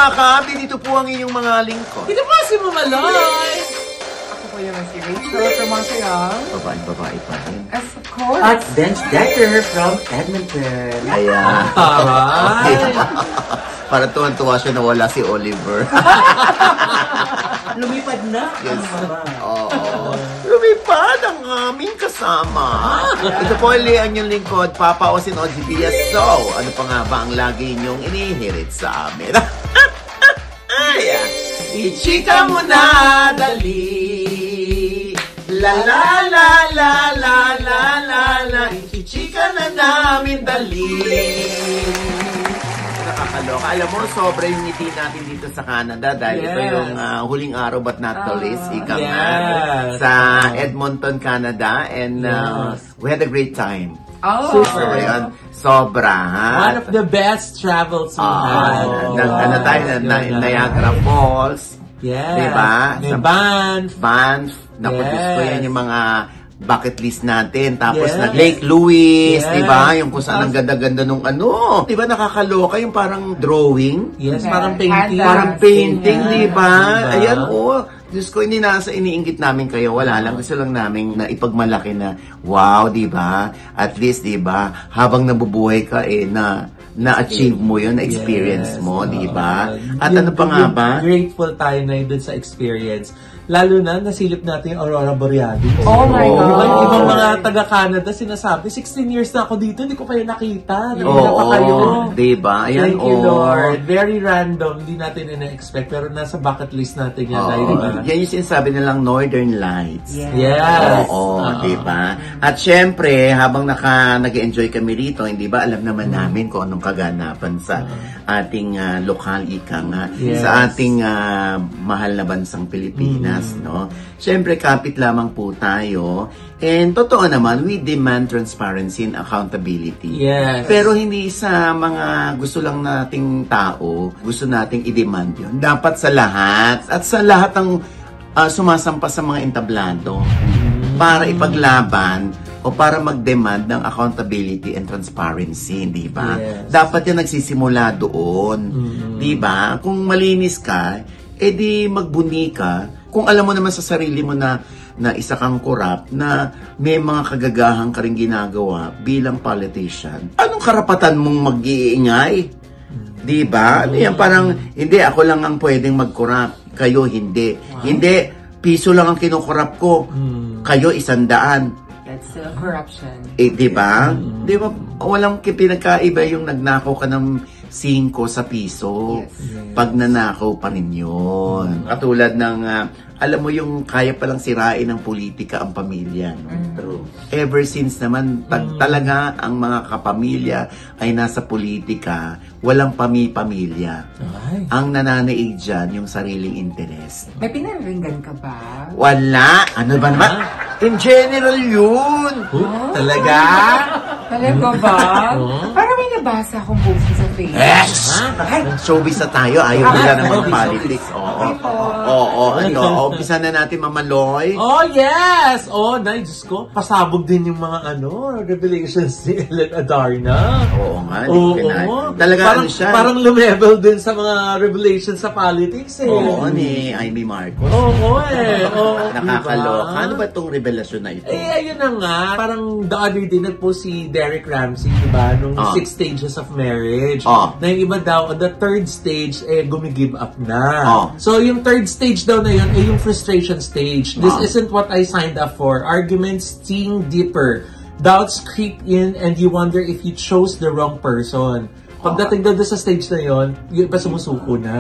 mga kaabi, dito po ang inyong mga lingkod. Dito po si Mamaloy! Ako po yung si Rachel from Montreal. Babae pa rin. As of course. At Bench Decker from Edmonton. Ayan. Taray! Para tuwan-tuwa siya na wala si Oliver. Lumipad na. Yes. Oo. Lumipad ang aming kasama. Ito po ang inyong lingkod, Papa Osin Ojibia. So, ano pa nga ba ang lagi niyong inihirit sa amin? Ay, ichika mo na, dali. La la la la la la la la. Ichika na namin, dali. Nakakaloka. Alam mo, sobra yung ngiti natin dito sa Canada dahil ito yung huling araw but not the least, ika nga, sa Edmonton, Canada, and we had a great time. Oh, So, yun, sobra, ha? One of the best travels we had. Ano tayo, Niagara Falls, Yes. diba? May Banff. Banff, naku, Yes. Diyos ko, yan yung mga bucket list natin. Tapos Yes. nag-Lake Louise, Yes. diba? Yung kung saan ang ganda-ganda nung ano. Diba nakakaloka yung parang drawing? Yes, Okay. parang painting. Parang painting, Yeah. diba? Diba? Ayan, Diyos ko, hindi nasa iniinggit namin kayo. Wala lang. Gusto lang namin na ipagmalaki na, wow, diba? At least, diba? Habang nabubuhay ka, na-achieve mo yun, na-experience mo, diba? At ano pa nga ba? Grateful tayo na dun sa experience. Lalo na, nasilip natin yung Aurora Borealis. Oh my God. Diba, yung ibang mga taga-Canada, sinasabi, 16 years na ako dito, hindi ko kayo nakita. Nakita pa kayo. Diba? Ayan, Thank you, Lord. Very random. Hindi natin ina-expect. Pero nasa bucket list natin yan. Diba? Yan yung sinasabi nilang Northern Lights. Yes. Oo, diba? At syempre, habang nag-enjoy kami rito, hindi ba, alam naman namin kung anong kaganapan sa ating lokal ika nga, Yes. sa ating mahal na bansang Pilipinas, no? Syempre, kapit lamang po tayo. And totoo naman, we demand transparency and accountability. Yes. Pero hindi sa mga gusto lang nating tao, gusto nating i-demand yun. Dapat sa lahat, at sa lahat ng sumasampa sa mga entablado para ipaglaban o para mag-demand ng accountability and transparency, di ba? Yes. Dapat yan nagsisimula doon, di ba? Kung malinis ka, edi magbuni ka. Kung alam mo naman sa sarili mo na isa kang korap, na may mga kagagahan ka rin ginagawa bilang politician, anong karapatan mong mag-iingay? Di ba? Ano yan? Parang, hindi, ako lang ang pwedeng mag-korap. Kayo, hindi. Hindi, piso lang ang kinukorap ko. Kayo, 100. That's still corruption. Di ba? Di ba? Walang pinagkaiba yung nagnakaw ka ng 5 sa piso. Yes. Pag nanakaw pa rin yun. Katulad ng, alam mo yung kaya palang sirain ng politika ang pamilya. No? True. Ever since naman, talaga ang mga kapamilya ay nasa politika, walang pamilya. Ay. Ang nananaig dyan, yung sariling interest. May pinaringgan ka ba? Wala! Ano ba naman? In general yun! Talaga? Talaga ba? Parang may nabasa akong post sa Facebook. Yes! Showbiz na tayo. Ayaw nila naman politics. Oo. Oo. Ano? Umpisa na natin, Mamaloy. Oh, yes! Oh, Diyos ko. Pasabog din yung mga revelations ni Ellen Adarna. Oo nga. Oo. Talaga Parang, ano siya. parang lumevel din sa mga revelations sa politics eh. Oo, ni Amy Marcos. Oo eh. Oo, Nakakaloka. diba? Ano ba itong revelasyon na ito? Eh, ayun na nga. Parang the other day, nagpost si Derek Ramsey, diba? Nung 6 stages of marriage. Na yung iba daw, the 3rd stage, gumi-give up na. So, yung 3rd stage daw na yun, yung frustration stage. This isn't what I signed up for. Arguments sting deeper. Doubts creep in and you wonder if you chose the wrong person. Pagdating daw sa stage na yon, yun pa sumusuko na.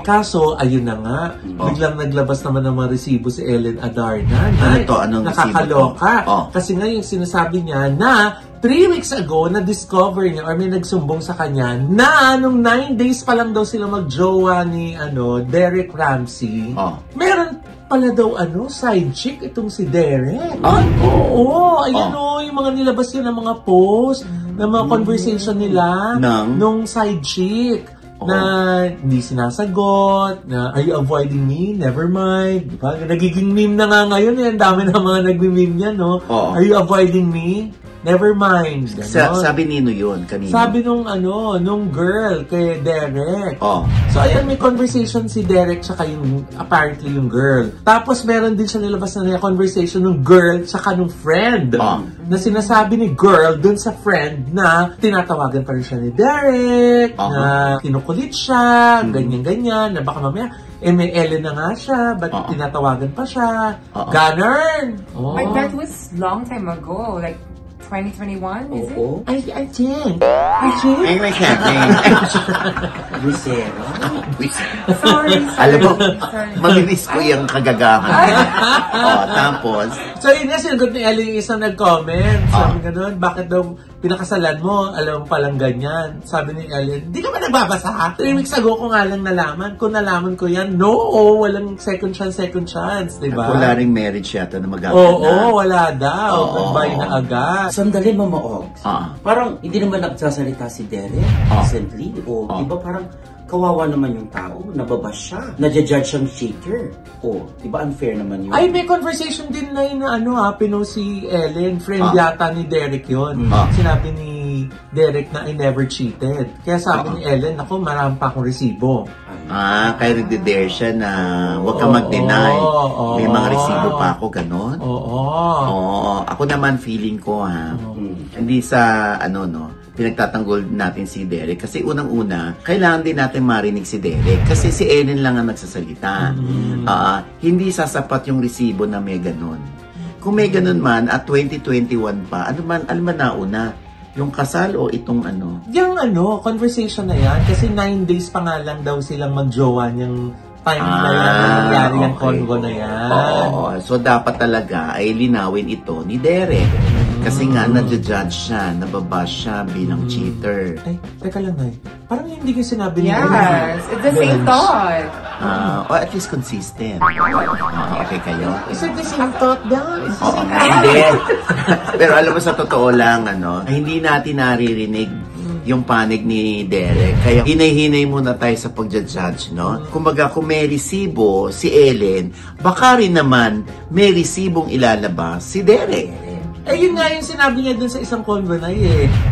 Kaso, ayun na nga, biglang naglabas naman ng mga resibo si Ellen Adarna. Ano to? Anong nakakaloka. resibo to? Kasi nga yung sinasabi niya na 3 weeks ago, na-discover niya or may nagsumbong sa kanya na nung 9 days pa lang daw sila mag-jowa ni Derek Ramsey. Meron pala daw side chick itong si Derek. Oo, ayun yung mga nilabas yun ng mga post, ng mga conversation nila nung side chick. Na hindi sinasagot, na are you avoiding me? Never mind. Diba? Nagiging meme na nga ngayon, ang dami na mga nagmi-meme yan, no? Are you avoiding me? never mind. Sabi nino yun kanina. Sabi nung girl kay Derek. Oh. So ayan, may conversation si Derek tsaka apparently yung girl. Tapos meron din siya nilabas na conversation ng girl tsaka nung friend. Na sinasabi ni girl dun sa friend na tinatawagan pa rin siya ni Derek, na kinukulit siya, ganyan-ganyan, na baka mamaya may Ellen na nga siya, but tinatawagan pa siya. Ganun! But that was long time ago, like 2021, is it? I think. Ay, may campaign. Lucero. Sorry. Alam mo, maminis ko yung kagagahan. Tapos. So yun nga, sinagot ni Ellen yung isang nag-comment. Sabi ganun, bakit daw pinakasalan mo, alam mo palang ganyan. Sabi ni Ellen, di ka ba nagbabasa? 3 weeks ago ko nga lang nalaman. Kung nalaman ko yan, no, walang second chance, diba? Wala ring marriage yata na magagawa Oo, wala daw. Goodbye na agad. Sandali, Mama Ogs. Parang hindi naman nagsasalita si Derek recently. O, di ba parang kawawa naman yung tao, nababash siya. Nadja-judge siyang cheater. O, di ba unfair naman yun? Ay, may conversation din na pinost si Ellen. Friend yata ni Derek yun. Sinabi ni Derek na I never cheated. Kaya sabi ni Ellen, ako, marami pa akong resibo. Kaya nagde-dare siya na huwag ka mag-deny. May mga resibo pa ako, ganon. Ako naman feeling ko hindi sa pinagtatanggol natin si Derek. Kasi unang-una, kailangan din natin marinig si Derek. Kasi si Ellen lang ang nagsasalita. Hindi sasapat yung resibo na may ganon. Kung may ganon man, at 2021 pa, ano man nauna? Yung kasal o itong Yung conversation na yan, kasi 9 days pa nga lang daw silang magjowa niyang time na yan, nangyari yung convo na yan. So dapat talaga ay linawin ito ni Derek. Kasi nga, nadja-judge siya, nababash siya bilang cheater. Ay, teka lang parang hindi ko sinabi niya. Yes, it's the same thought. Or at least consistent. Okay kayo? Is it the same thought daw? Hindi. Pero alam mo, sa totoo lang, hindi natin naririnig yung panig ni Derek. Kaya hinay-hinay muna tayo sa pag-judge, no? Kumbaga, kung may resibo si Ellen, baka rin naman may resibong ilalabas si Derek. Yun nga yung sinabi niya dun sa isang convo na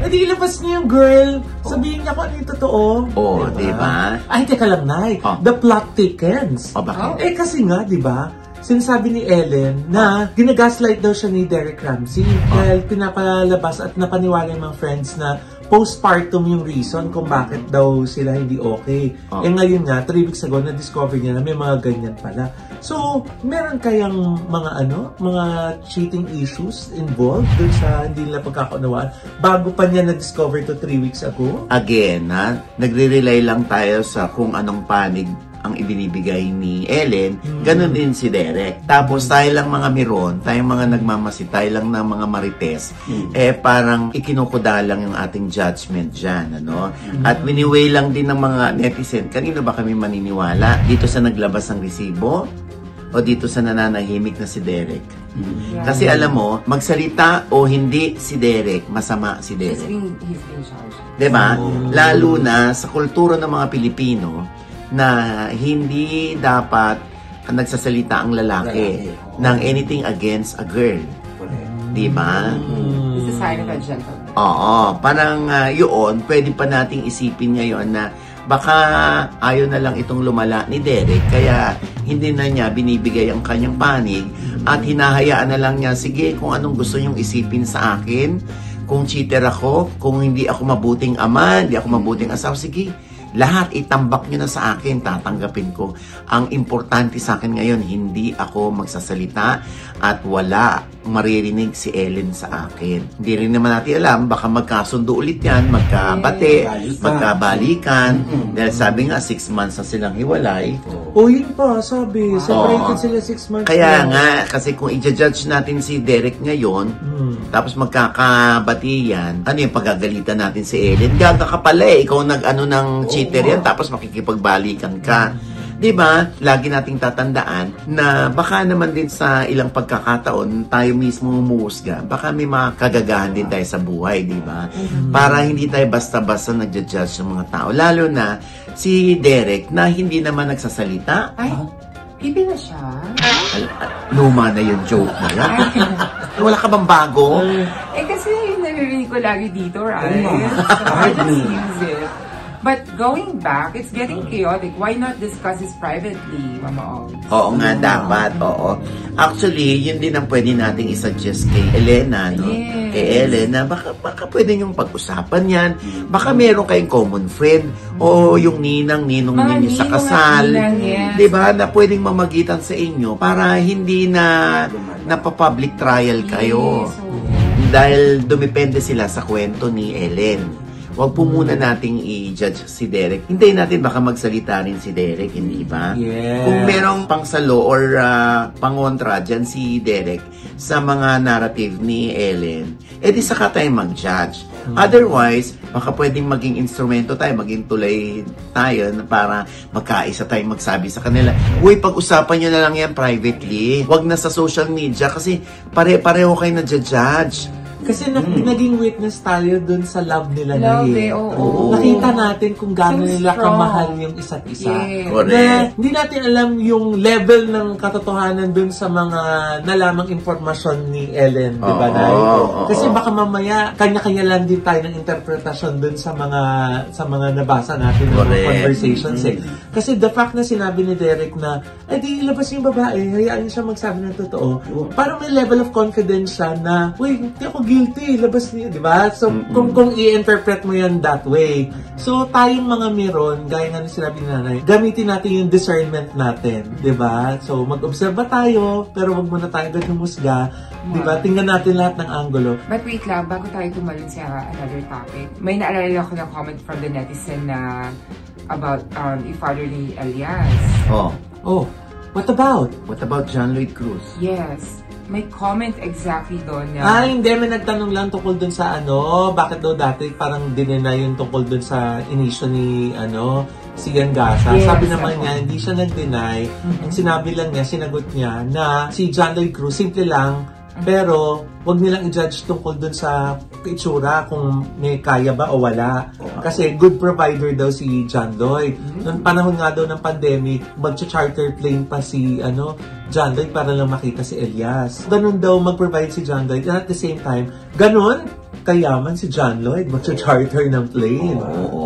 di ilabas niya yung girl. Sabihin niya kung ano yung totoo. Diba? Ay, teka lang, Nay. The plot thickens. Bakit? Kasi nga, diba? Sinasabi ni Ellen na ginagaslight daw siya ni Derek Ramsey dahil pinapalabas at napaniwala yung mga friends na postpartum yung reason kung bakit daw sila hindi okay. Ngayon nga, 3 weeks ago, na-discover niya na may mga ganyan pala. So, meron kayang mga cheating issues involved dun sa hindi nila pagkakaunawaan bago pa niya na-discover to 3 weeks ago? Again, nagre-rely lang tayo sa kung anong panig ang ibinibigay ni Ellen, ganun din si Derek. Tapos tayo lang mga miron, tayong mga nagmamasid, tayo lang ng mga marites, parang ikinukuda lang yung ating judgment dyan, At winiweigh lang din ng mga netizen, kanino ba kami maniniwala? Dito sa naglabas ng resibo? O dito sa nananahimik na si Derek? Kasi alam mo, magsalita o hindi si Derek, masama si Derek. He's been charged. Diba? Lalo na sa kultura ng mga Pilipino, na hindi dapat nagsasalita ang lalaki ng anything against a girl. Diba? It's a sign of a gentleman. Parang yun, pwede pa nating isipin ngayon na baka ayaw na lang itong lumala ni Derek, kaya hindi na niya binibigay ang kanyang panig at hinahayaan na lang niya, sige, kung anong gusto niyong isipin sa akin, kung cheater ako, kung hindi ako mabuting ama, hindi ako mabuting asawa, sige, lahat itambak nyo na sa akin, tatanggapin ko. Ang importante sa akin ngayon, hindi ako magsasalita at wala maririnig si Ellen sa akin. Hindi rin naman natin alam, baka magkasundo ulit yan, magkabate, magkabalikan. Dahil sabi nga, 6 months na silang hiwalay. Yun pa, sabi. Separated sila 6 months. Kaya nga, kasi kung i-judge natin si Derek ngayon, tapos magkakabati yan, ano yung pagagalitan natin si Ellen? Gaga ka pala ikaw nag-ano ng cheater yan, tapos makikipagbalikan ka. Diba? Lagi nating tatandaan na baka naman din sa ilang pagkakataon tayo mismo umuusga. Baka may mga kagagahan din tayo sa buhay, diba? Para hindi tayo basta-basta nagja-judge ng mga tao. Lalo na si Derek na hindi naman nagsasalita. Ay, pipi na siya. Luma na yung joke na yan. Wala ka bang bago? Kasi ko lagi dito, right? So I just use it. But going back, it's getting chaotic. Why not discuss this privately, Mama Og? Oo nga, dapat. Oo. Actually, yun din ang pwede nating isuggest kay Elena, no? Yes. Kay Elena, baka pwede niyong pag-usapan yan. Baka meron kayong common friend o yung ninong ninyo sa kasal. Yes. Diba? Na pwedeng mamagitan sa inyo para hindi na napapublic trial kayo. Yes. Dahil dumepende sila sa kwento ni Ellen. Huwag po muna nating i-judge si Derek. Hintayin natin baka magsalita rin si Derek, hindi ba? Yes. Kung merong pangsalo or pangontra dyan si Derek sa mga narrative ni Ellen, edi saka tayo mag-judge. Otherwise, baka pwedeng maging instrumento tayo, maging tulay tayo para magkaisa tayong magsabi sa kanila, uy, pag-usapan nyo na lang yan privately. Huwag na sa social media kasi pare-pareho kayo na-judge. Kasi naging witness tayo dun sa love nila Love na oo. Nakita natin kung gaano So nila strong. kamahal yung isa't isa. Yeah. Correct. Hindi natin alam yung level ng katotohanan dun sa mga nalamang informasyon ni Ellen, di ba, Nay? Kasi baka mamaya, kanya-kanya lang din tayo ng interpretasyon dun sa mga nabasa natin ng mga conversations. Kasi the fact na sinabi ni Derek na, di ilabas yung babae, hayaan niya siya magsabi ng totoo. Parang may level of confidence siya na, uy, hindi ako guilty, labas niya, di ba? So, kung i-interpret mo yan that way. So, tayong mga meron, gaya nga na sinabi ni Nanay, gamitin natin yung discernment natin, di ba? So, mag-obserba tayo, pero wag muna tayo agad humusga, di ba? Tingnan natin lahat ng angulo. But wait lang, bago tayo tumalun sa another topic, may naalala ako na comment from the netizen na about i-father ni Elias. Oh, what about? What about John Lloyd Cruz? Yes. May comment exactly doon na... Hindi. May nagtanong lang tungkol dun sa bakit daw dati parang dinena yung tungkol dun sa inisyo ni, si Ian Gasa. Yes, Sabi naman niya, hindi siya nag-deny. Ang sinabi lang niya, sinagot niya na si John Lloyd Cruz, simple lang, pero wag nilang i-judge tungkol dun sa itsura kung may kaya ba o wala. Kasi good provider daw si John Lloyd. Noong panahon nga daw ng pandemic, mag-charter plane pa si John Lloyd para lang makita si Elias. Ganun daw mag-provide si John Lloyd. And at the same time, ganun kayaman si John Lloyd, mag-charter ng plane.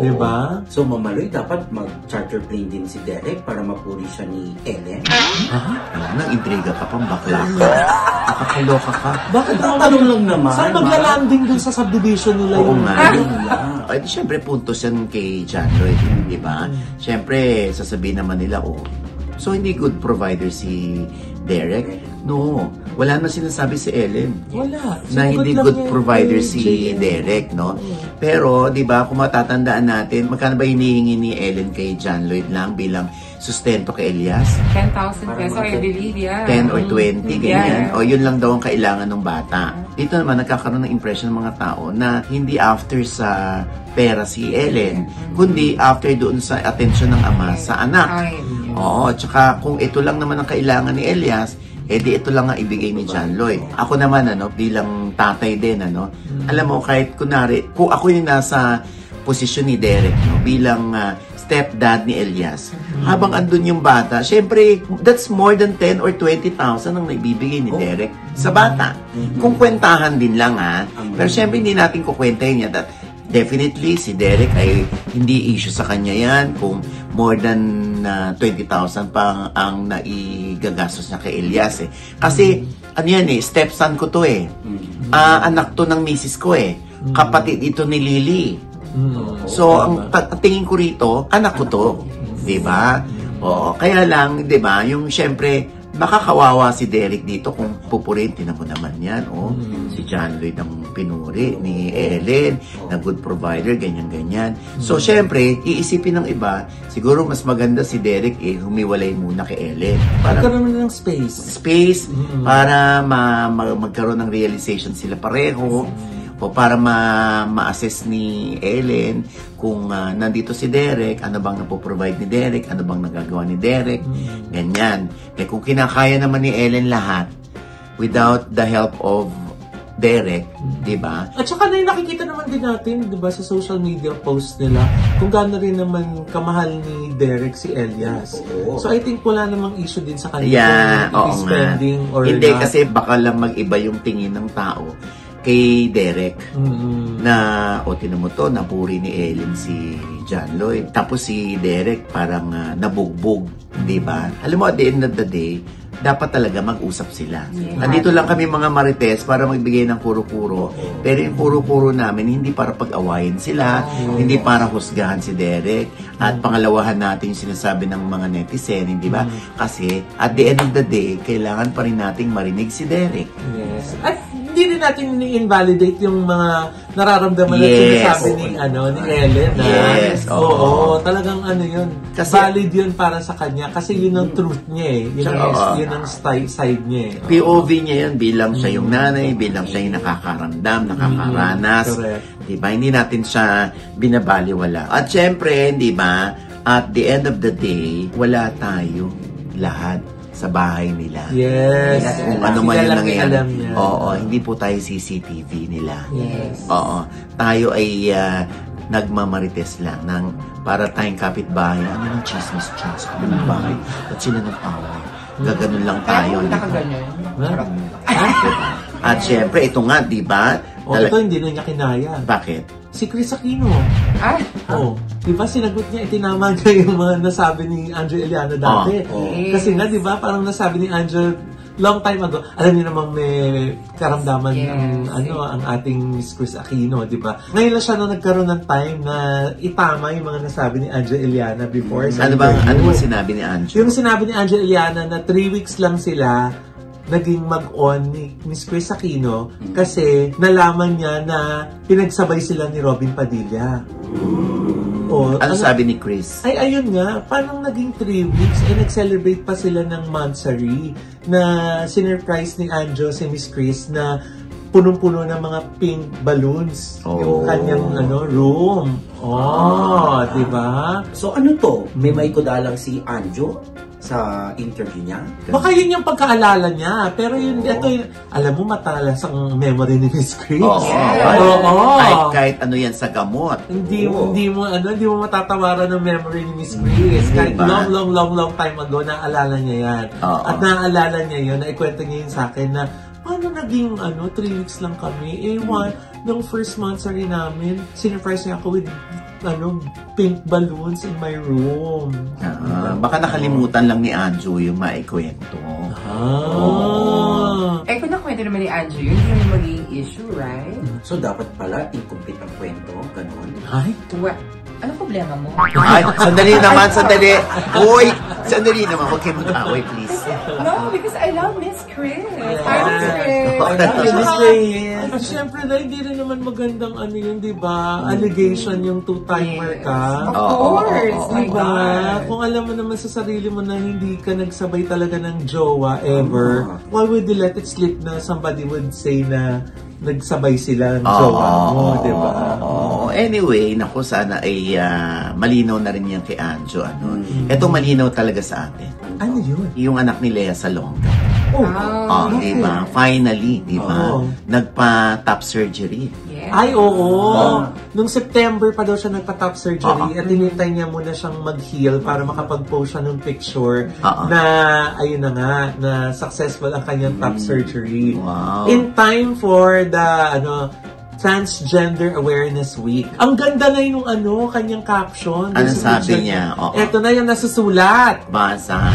Diba? So, Mama Lloyd, dapat mag-charter plane din si Derek para mapuri siya ni Ellen? Nang-intriga ka pang bakla ka. Nakakaloka ka. Bakit Tanong lang naman. Saan magla-landing dun sa subdivision nila Oo yung... nga. Ay, siyempre, puntos yan kay John Lloyd, di ba? Siyempre, sasabihin naman nila, so hindi good provider si Derek? No. Wala na sinasabi si Ellen. Wala. Na hindi good provider si Derek, no? Pero, di ba, kung matatandaan natin, magkano ba hinihingi ni Ellen kay John Lloyd lang bilang sustento kay Elias? 10,000 peso, I believe, yeah. 10 or 20, ganyan. Yeah. O yun lang daw ang kailangan ng bata. Dito naman, nagkakaroon ng impression ng mga tao na hindi after sa pera si Ellen, kundi after doon sa atensyon ng ama sa anak. Oo, tsaka kung ito lang naman ang kailangan ni Elias, di ito lang ang ibigay ni John Lloyd. Ako naman, bilang tatay din, alam mo, kahit kunwari, kung ako yung nasa posisyon ni Derek, bilang stepdad ni Elias, habang andun yung bata, syempre, that's more than 10 or 20,000 ang naibibigay ni Derek sa bata. Kung kwentahan din lang, pero syempre, hindi natin kukwentahin niya that definitely, si Derek ay hindi issue sa kanya yan kung more than 20,000 pa ang naigagastos niya kay Elias. Kasi, stepson ko to anak to ng misis ko kapatid ito ni Lily. So, ang tingin ko rito, anak ko to. Diba? Kaya lang, diba, yung syempre, makakawawa si Derek dito kung pupurihin. Tinan mo naman yan, si John Lloyd ang pinuri ni Ellen, na good provider, ganyan-ganyan. So, syempre, iisipin ng iba, siguro mas maganda si Derek humiwalay muna kay Ellen. Para magkaroon ng space. Para magkaroon ng realization sila pareho. O para ma-assess ni Ellen kung nandito si Derek, ano bang napoprovide ni Derek, ano bang nagagawa ni Derek, ganyan. Kaya kung kinakaya naman ni Ellen lahat without the help of Derek, di ba? At saka nakikita naman din natin, di ba, sa social media posts nila, kung gaano rin naman kamahal ni Derek si Elias. So I think wala namang issue din sa kanila oo spending nga. or hindi not. Kasi baka lang mag-iba yung tingin ng tao. kay Derek. Na, tinan mo to, napuri ni Ellen si John Lloyd. Tapos si Derek parang nabugbog, di ba? Alam mo, at the end of the day, dapat talaga mag-usap sila. Andito lang kami mga marites para magbigay ng kuro-kuro. Pero yung kuro-kuro namin, hindi para pag-awayin sila, hindi para husgahan si Derek. At pangalawahan natin yung sinasabi ng mga netizen, hindi ba? Kasi at the end of the day, kailangan pa rin nating marinig si Derek. Yes. At hindi rin natin ni-invalidate yung mga nararamdaman na sinasabi ni Ellen. Yes. Oo, talagang yun. Kasi, valid yun para sa kanya kasi yun ang truth niya eh. Yun ang side niya eh. POV niya yun bilang siya yung nanay, bilang siya yung nakakaramdam, nakakaranas. Diba? Hindi natin siya binabaliwala. At syempre, diba, at the end of the day, wala tayo lahat sa bahay nila. Yes. Kung ano man yung nangyayari. Oo, hindi po tayo CCTV nila. Yes. Oo. Tayo ay nagmamarites lang ng para tayong kapitbahay. Ano ng chismis ng bahay? At sila ng away. Gaganon lang tayo. At syempre, ito nga, di ba? Ito hindi na niya kinaya. Bakit? Si Chris Aquino. Diba sinagot niya, itinama niya yung mga nasabi ni Angel Eliana dati. Kasi nga, diba, parang nasabi ni Angel long time ago, alam niyo namang may karamdaman ang ating Miss Chris Aquino, diba? Ngayon lang siya na nagkaroon ng time na itama yung mga nasabi ni Angel Eliana before. Ano bang sinabi ni Angel? Yung sinabi ni Angel Eliana na 3 weeks lang sila naging mag-on ni Miss Chris Aquino kasi nalaman niya na pinagsabay sila ni Robin Padilla. Ano sabi ni Chris? Ay, ayun nga. Parang naging 3 weeks nag-celebrate pa sila ng Mansari na sinurprise ni Anjo si Miss Chris na punong-puno ng mga pink balloons yung kanyang room. Diba? So ano to? May maikudalang si Anjo sa interview niya? Baka yun yung pagkaalala niya. Pero yun, ito yung, alam mo, matalas ang memory ni Miss Chris. Kahit ano yan sa gamot. Hindi mo matatawaran ng memory ni Miss Chris. Kahit long time ago, naaalala niya yan. At naaalala niya yun, naikwento niya yun sa akin na paano naging 3 weeks lang kami. Nung first month namin, sinurprise niya ako with pink balloons in my room. Baka nakalimutan lang ni Anjo yung maikwento. Kung nakwento naman ni Anjo yun, hindi naman magiging issue, right? So dapat pala incomplete ang kwento, ganun. Ano problema mo? Ay, sandali naman, sandali. Uy, sandali naman. Huwag kayo mag-away, please. No, because I love Miss Chris. Hi, Miss Chris. Siyempre na hindi rin naman magandang yun, di ba? Allegation yung two-timer ka. Of course. Diba? Kung alam mo naman sa sarili mo na hindi ka nagsabay talaga ng jowa ever, why would you let it slip na somebody would say na nagsabay sila ng jowa mo, diba? Anyway, naku, sana ay malinaw na rin yan kay Anjo. Ito malinaw talaga sa atin. Ano yun? Yung anak ni Lea Salonga. Diba? Finally, diba? Nagpa-top surgery. Ay, oo. Nung September pa daw siya nagpa-top surgery at hinintay niya muna siyang mag-heal para makapag-post siya ng picture na, ayun na nga, na successful ang kanyang top surgery. In time for the, Transgender Awareness Week. Ang ganda na yung kanyang caption. Ano sabi niya? Ito na yung nasusulat. Basa.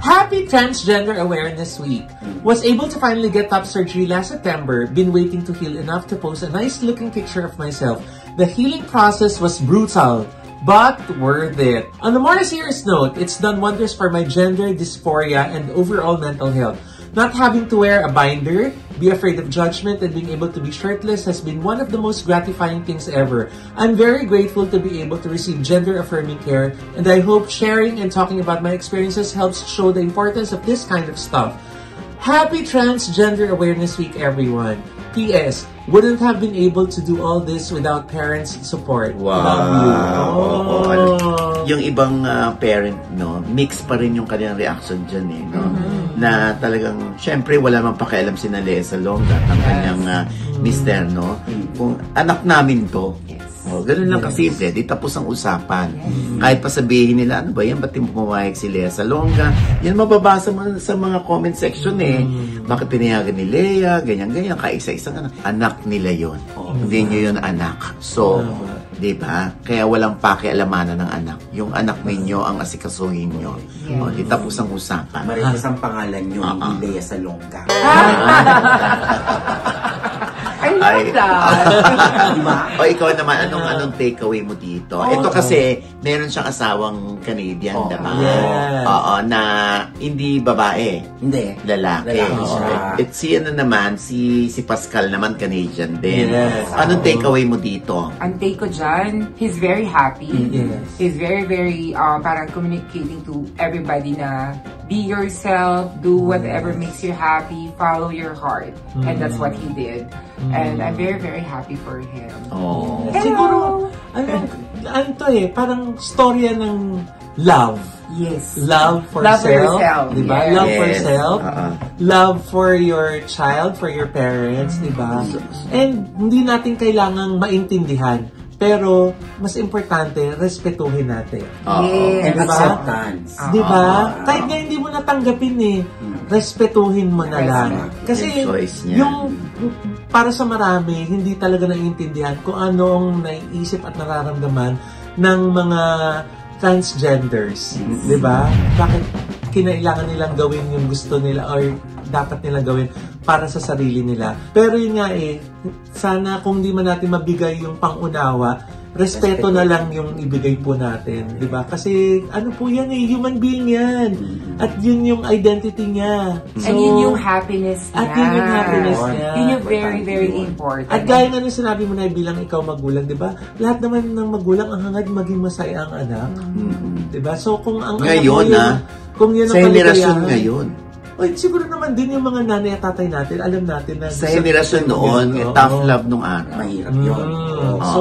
Happy Transgender Awareness Week. Was able to finally get top surgery last September. Been waiting to heal enough to post a nice looking picture of myself. The healing process was brutal, but worth it. On a more serious note, it's done wonders for my gender dysphoria and overall mental health. Not having to wear a binder, be afraid of judgment, and being able to be shirtless has been one of the most gratifying things ever. I'm very grateful to be able to receive gender-affirming care, and I hope sharing and talking about my experiences helps show the importance of this kind of stuff. Happy Transgender Awareness Week, everyone. P.S. Wouldn't have been able to do all this without parents' support. Wow. Yung ibang parent, mix pa rin yung kanilang reaction dyan, na talagang, syempre, wala mang pakialam si Lea Salonga at ang kanyang mister, kung anak namin to. Oh, ganun lang kasimple. Di tapos ang usapan. Kahit pa sabihin nila, ano ba yan? Ba't di mo pumayag si Lea Salonga? Yan mababasa mo sa mga comment section eh. Bakit pinayagan ni Lea? Ganyan-ganyan. Kaisa-isang anak nila yon. Hindi nyo yun anak. So, di ba? Kaya walang pakialamanan ng anak. Yung anak ninyo ang asikasuhin nyo. O, di tapos ang usapan. Marihas ang pangalan nyo, hindi Lea Salonga. I love that. Diba? O ikaw naman, anong takeaway mo dito? Ito kasi, meron siyang asawang Canadian, diba? Yes. Oo, na hindi babae. Hindi. Lalaki. Lalaki siya. At si naman, si Pascal naman, Canadian din. Yes. Anong takeaway mo dito? Ang take ko dyan, he's very happy. Yes. He's very, very, parang communicating to everybody na be yourself, do whatever makes you happy, follow your heart. And that's what he did. And I'm very, very happy for him. Oh. Hello! Siguro, ano to eh, parang storya ng love. Yes. Love for Love for self. yourself. Diba? Yes. Love for Yes. self. Love for your child, for your parents, diba? And hindi natin kailangang maintindihan. Pero, mas importante, respetuhin natin. Yes. And Diba? acceptance. Diba? Kahit nga hindi mo natanggapin eh, respetuhin mo na lang. Kasi Yung choice niya. yung para sa marami, hindi talaga naiintindihan kung anong naiisip at nararamdaman ng mga transgenders. Diba? Bakit kinailangan nilang gawin yung gusto nila or dapat nilang gawin para sa sarili nila. Pero yun nga eh, sana kung di man natin mabigay yung pangunawa, respeto na lang yung ibigay po natin, di ba? Kasi ano po yan eh, human being yan. At yun yung identity niya. And yun yung happiness niya. At yun yung happiness niya. Yun yung very, very important. At gaya nga nung sinabi mo na bilang ikaw magulang, di ba? Lahat naman ng magulang ang hangad maging masaya ang anak. Di ba? So kung ang Ngayon, anak mo kung yun ang sa henerasyon kaligayahan- ngayon. Oy, siguro naman din yung mga nanay at tatay natin, alam natin na Sa henerasyon noon, tough love nung araw. Mahirap yun. So,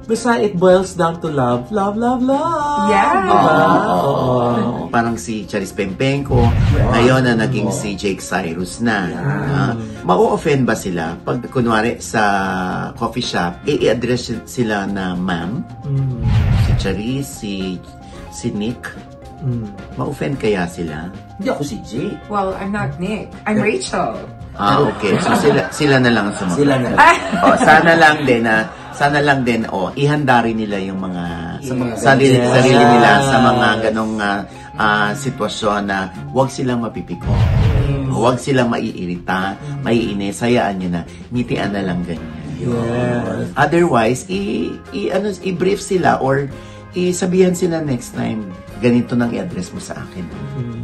basta it boils down to love. Love, love, love. Yeah. Diba? Parang si Charis Pempenko, ngayon na naging si Jake Cyrus na. Mau-offend ba sila pag kunwari sa coffee shop, i-address sila na ma'am? Si Charis, si Nick? Ma-offend kaya sila? Hindi ako si Jay. Well, I'm not Nick. I'm Rachel. Okay. So sila na lang ang sumagot. Sila na lang. Sana lang din, ihanda rin nila yung mga sarili Yes. nila sa mga ganong sitwasyon na huwag silang mapipiko. Huwag silang maiirita, maiinis, hayaan nyo na, ngitian na lang ganyan. Yes. Otherwise, i-brief sila or isabihan sila next time, ganito nang i-address mo sa akin.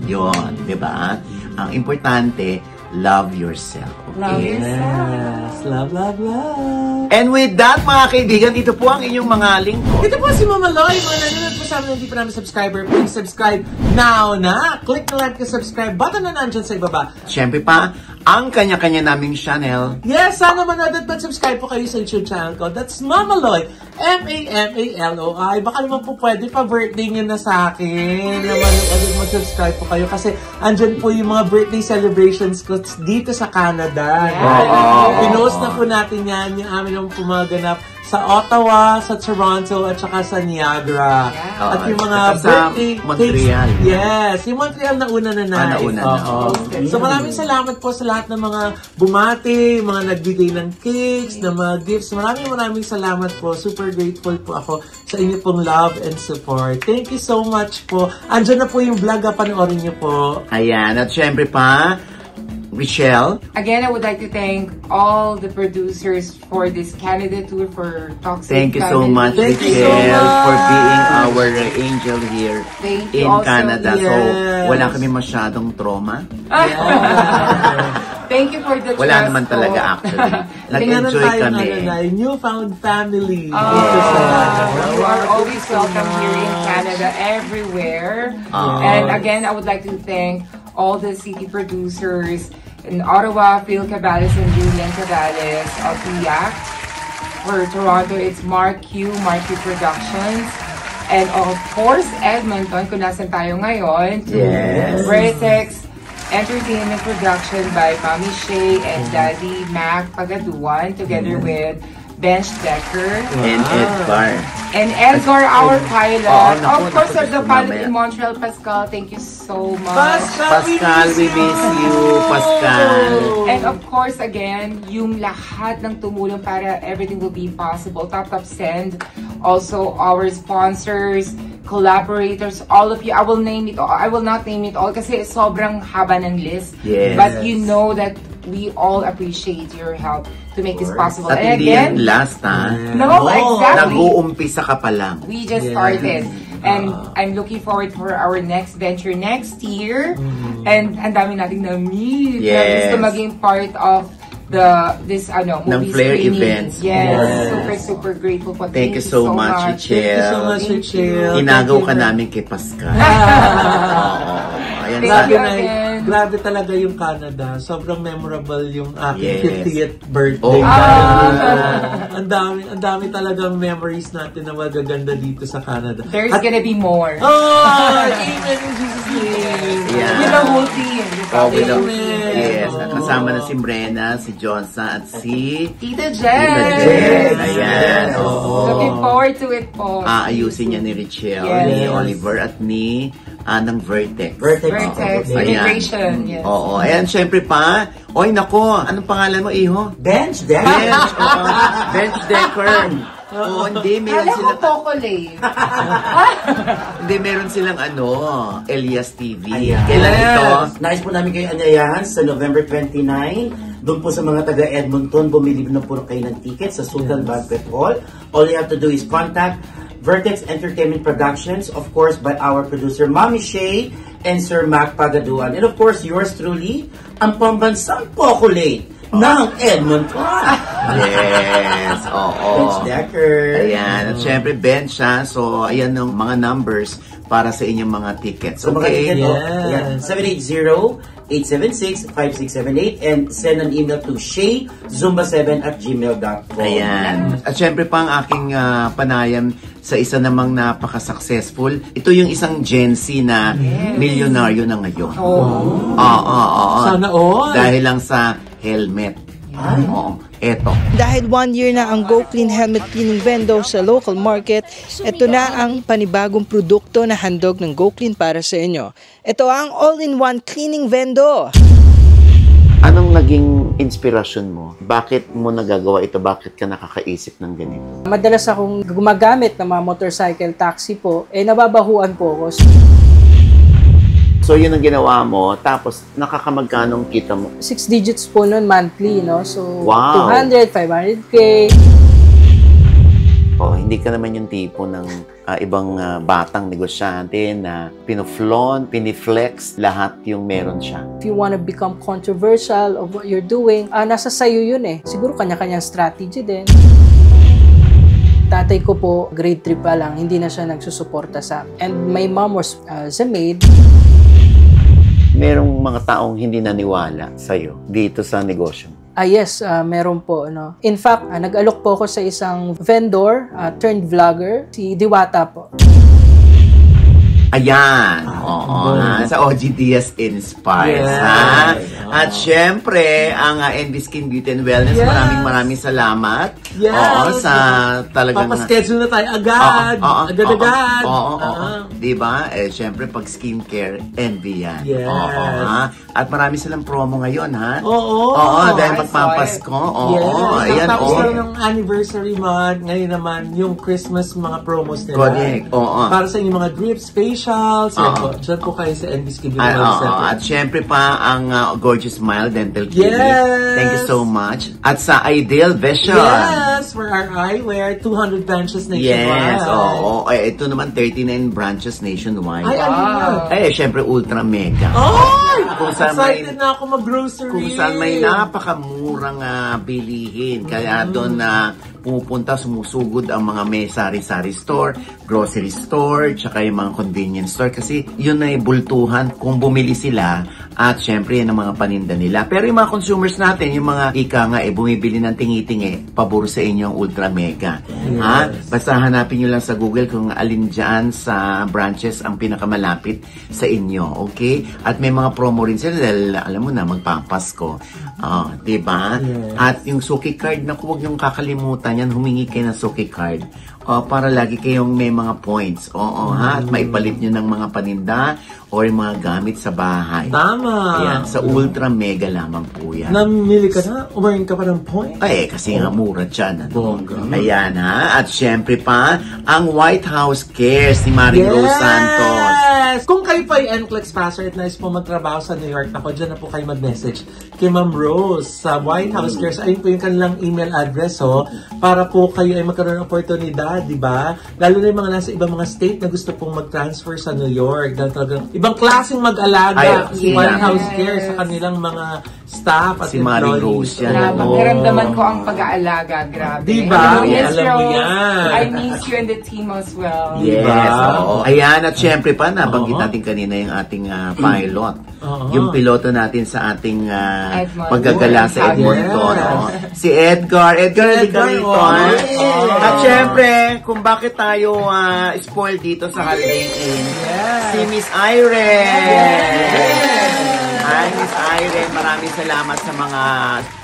Yun, di ba? Ang importante, love yourself. Love Okay? yourself. Yes. Love, love, love. And with that, mga kaibigan, ito po ang inyong mga lingkod. Ito po si Mama Loy. Mga nanonood po sa amin, hindi pa namin subscriber. Please subscribe now na. Click na like the subscribe button na nandyan sa ibaba. Siyempre pa, ang kanya-kanya naming channel. Yes, sana manood at mag-subscribe po kayo sa YouTube channel ko. That's Mama Loy. M-A-M-A-L-O-I. Baka naman po pwede pa-birthday nyo na sa akin. Naman ulit mag-subscribe po kayo kasi andyan po yung mga birthday celebrations ko dito sa Canada. Pinost na po natin yan. Yung amin ang pumaganap sa Ottawa, sa Toronto, at saka sa Niagara. Yeah. At yung mga At sa birthday Montreal. cakes. Yes, yung Montreal na una na night. nauna na. Oo. So maraming salamat po sa lahat ng mga bumati, mga nagbigay ng cakes, ng mga gifts. Maraming salamat po. Super grateful po ako sa inyo pong love and support. Thank you so much po. Andyan na po yung vlog, panoorin niyo po. Ayan, at syempre pa, Richelle. Again, I would like to thank all the producers for this Canada tour for Toxic Thank you so Family. much, Thank you so Richelle, much. for being our angel here Thank you in also. Canada. So, Yes. wala kami masyadong trauma. Thank you for the Wala trust naman po. talaga actually. Nag-enjoy Meron tayong kami. newfound family. You are always welcome here in Canada, everywhere. And again, I would like to thank all the city producers in Ottawa, Phil Cabales and Julian Cabales of React. For Toronto, it's Mark Q Productions. And of course, Edmonton, kung nasan tayo ngayon. Yes. Vertex Entertainment Production by Mami Shay and Daddy Mac Pagaduan, together with Bench Decker. And Edgar. And Edgar, our pilot. Naku, of course, naku, the pilot mamaya. in Montreal, Pascal. Thank you so much. Pascal, we miss you, Pascal. And of course, again, yung lahat ng tumulong para everything will be possible. Top Send. Also, our sponsors, collaborators, all of you. I will name it all. I will not name it all kasi sobrang haba ng list. Yes. But you know that we all appreciate your help to make this possible. At And hindi again, yan last, ha? no, exactly. Nag-uumpisa ka pa lang. We just started. And I'm looking forward for our next venture next year. And ang dami nating na-meet. Yes. Gusto maging part of this movie ng Flair screening. events. Yes. Super grateful po. Thank you so much, Richelle. Thank you so much, Richelle. Inagaw ka namin kay Pascal. Ayan, Grabe talaga yung Canada. Sobrang memorable yung aking 50th birthday. Ang dami talagang memories natin na magaganda dito sa Canada. There's gonna be more. Amen in Jesus' name. Yeah. With the whole team. Yes. Kasama na si Brenna, si Johnson, at si Tita Jen. Ayan. Looking forward to it po. Ayusin niya ni Richelle, ni Oliver, at ni ng Vertex. Vertex. Integration. Yes. Oo. Ayan, syempre pa. Oy, nako. Anong pangalan mo, Iho? Bench Decker. Bench Decker. Oo, hindi. Meron Kala ko silang... Pocolate. Hindi, meron silang Elias TV. Ayan. Kailan ito? Nais po namin kayo anyayahan sa November 29. Doon po sa mga taga Edmonton, bumili na po kayo ng ticket sa Sultan Banquet Hall. All you have to do is contact Vertex Entertainment Productions, of course, by our producer, Mami Shay, and Sir Mac Pagaduan. And of course, yours truly, ang pambansang Pocolate ng Edmonton. Yes, oo. Bench Decker. Ayan, at syempre bench ha. So, ayan ang mga numbers para sa inyong mga tickets. So, mga ticket, Yes. 780-876-5678 and send an email to shayzumba7@gmail.com. Ayan. At syempre pa ang aking panayam sa isa namang napaka-successful. Ito yung isang Gen Z na milyonaryo na ngayon. Sana all. Dahil lang sa helmet. Oo. Eto. Dahil 1 year na ang Go Clean Helmet Cleaning Vendo sa local market, ito na ang panibagong produkto na handog ng Go Clean para sa inyo. Ito ang all-in-one cleaning vendo. Anong naging inspirasyon mo? Bakit mo nagagawa ito? Bakit ka nakakaisip ng ganito? Madalas akong gumagamit ng mga motorcycle taxi po, nababahuan po ako. So, yun ang ginawa mo, tapos nakakamagkanong kita mo? 6 digits po nun monthly, no? So, Wow. 200, 500K. Hindi ka naman yung tipo ng ibang batang negosyante na pinoflaunt, piniflex lahat yung meron siya. If you want to become controversial of what you're doing, nasa sayo yun eh. Siguro kanya-kanyang strategy din. Tatay ko po, grade 3 pa lang, hindi na siya nagsusuporta sa amin. And my mom was a maid. Merong mga taong hindi naniwala sa'yo dito sa negosyo. Yes, meron po. No? In fact, nag-alok po ako sa isang vendor, turned vlogger, si Diwata po. Ayan. Oo. Sa OGDS Inspires. Yes. Ha? At syempre, ang NB Skin Beauty and Wellness, Yes. maraming salamat. Yes. Oo, sa talagang... Papaschedule na tayo agad. Agad-agad. Oo. Diba? Syempre, pag skincare, NB yan. Yes. Oo, ha? At marami silang promo ngayon, ha? Oo. Dahil magpapasko. Oo. Yes. Ayan, Tapos oo. lang ng anniversary month, ngayon naman, yung Christmas mga promos nila. Correct. Oo. Para sa inyong mga drips, facials, dyan po kayo sa NB Skin Beauty At syempre pa ang Gorgeous Smile Dental Clinic. Yes. Thank you so much. At sa Ideal Vision. Yes, for our eyewear, 200 branches nationwide. Yes, oo. Ito naman 39 branches nationwide. Ay, ano yun? Syempre ultra mega. Ay! Kung saan Excited na ako mag-grocery. Kung saan may napakamurang bilihin. Kaya doon na pumupunta, sumusugod ang mga may sari-sari store, grocery store, tsaka yung mga convenience store. Kasi yun ay bultuhan kung bumili sila at syempre yan ang mga paninda nila. Pero yung mga consumers natin, yung mga ika nga bumibili ng tingi-tingi, pabor sa inyo ang ultra mega. Yes. Ha? Basta hanapin nyo lang sa Google kung alin dyan sa branches ang pinakamalapit sa inyo. Okay? At may mga promo mo rin sila dahil alam mo na, magpapasko. Diba? Yes. At yung Suki card, naku, huwag niyong kakalimutan yan, humingi kayo ng Suki card. Para lagi kayong may mga points. Ha? At maipalit nyo ng mga paninda or mga gamit sa bahay. Tama. Ayan, sa ultra mega lamang po yan. Namili ka na? Umarin ka pa ng point? Ay, kasi nga mura dyan. Bongga. Ayan ha. At syempre pa, ang White House Cares ni Maring Rose Santos. Kung kayo po ay NCLEX passer at nais po magtrabaho sa New York, ako dyan na po kayo mag-message kay Ma'am Rose sa White House Cares. Ayun po yung kanilang email address, para po kayo ay magkaroon ng oportunidad, di ba? Lalo na yung mga nasa ibang mga state na gusto pong mag-transfer sa New York. Dahil talagang ibang klaseng mag-alaga si White House Cares sa kanilang mga staff at si Maring Rose yan. Naramdaman ko ang pag-aalaga, grabe. Diba? Alam mo yan. I miss you and the team as well. Yes. Ayan, at syempre pa, nabanggit natin kanina yung ating pilot. Yung piloto natin sa ating paggagala sa Edmonton. Si Edgar. Edgar, halika rito. At syempre, kung bakit tayo spoiled dito sa Holiday Inn, si Miss Irene. Hi, Miss Irene. Maraming salamat sa mga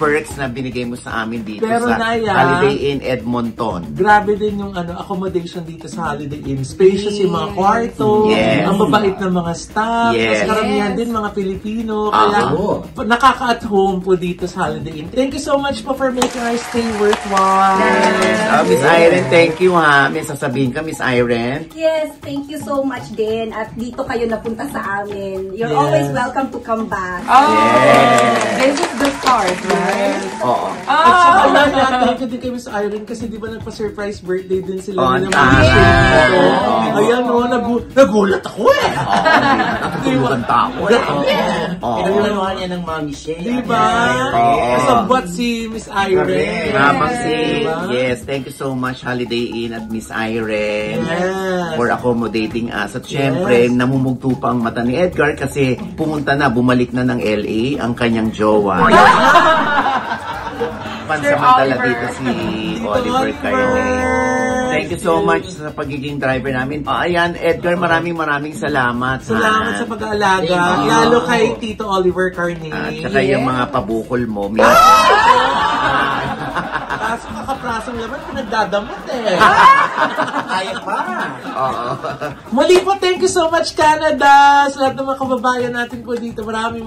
perks na binigay mo sa amin dito sa Holiday Inn Edmonton. Grabe din yung accommodation dito sa Holiday Inn. Spacious yung mga kwarto, ang babait ng mga staff, mas karamihan din mga Pilipino. Kaya nakaka-at home po dito sa Holiday Inn. Thank you so much po for making our stay worthwhile. Yes. Miss Irene, thank you ha. May sasabihin ka, Miss Irene? Yes, thank you so much din. At dito kayo napunta sa amin. You're always welcome to come back. This is the start, right? At saka thank you din kay Miss Irene kasi di ba nagpa-surprise birthday din sila ng mga Ayan nagulat ako Natutulugan tao. Pinaglaluhan niya ng Mami Shea. Diba? Kasabwat si Miss Irene. Yes, thank you so much Holiday Inn at Miss Irene for accommodating us. At syempre, namumugto pa ang mata ni Edgar kasi bumalik na ng LA ang kanyang jowa. Pansamantala dito si Oliver kayo. Thank you so much sa pagiging driver namin. Ayan, Edgar, maraming salamat. Salamat sa pag-aalaga. Lalo kay Tito Oliver Carne. At saka yung mga pabukol mo. Kaso kakaprasang laman, pinagdadamot Kaya pa. Muli po, thank you so much Canada! Sa lahat ng mga kababayan natin po dito. Maraming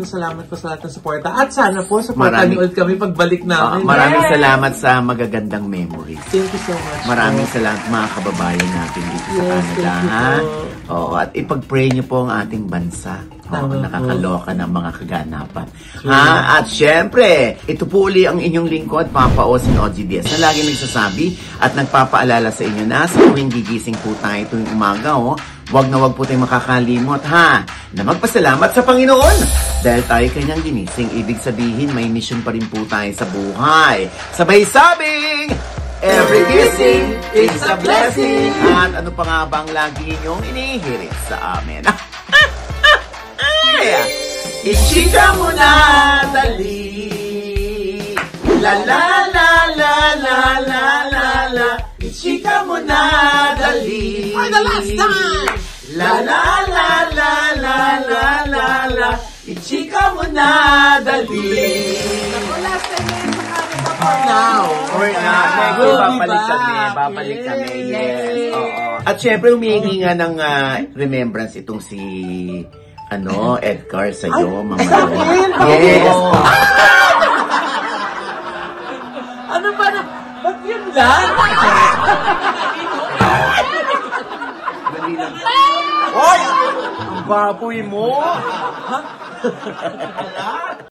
salamat po sa lahat ng suporta. At sana po, supportan niyo ulit kami pagbalik namin. Maraming salamat sa magagandang memories. Thank you so much. Maraming salamat mga kababayan natin dito sa Canada. At ipag-pray niyo po ang ating bansa. Nakakaloka ng mga kaganapan. At syempre, ito po uli ang inyong lingkod, Papa Osin Oji Diaz, na lagi nagsasabi at nagpapaalala sa inyo na sa tuwing gigising po tayo tuwing umaga, wag na wag po tayong makakalimot na magpasalamat sa Panginoon. Dahil tayo kanyang ginising, ibig sabihin may mission pa rin po tayo sa buhay. Sabay sabing, every gising is a blessing. At ano pa nga bang lagi inyong inihirit sa amin? Ichika mo na, dali. La la la la la la la la. Ichika mo na, dali. For the last time! La la la la la la la la. Ichika mo na, dali. Last time na yun, for now. For now. Babalik kami. Yes. At syempre, humihingi nga ng remembrance itong si Edgar sa'yo, Mama Lord. Yes. Ano ba na? Ba't yun lang? Dali lang. Oy! Ang baboy mo!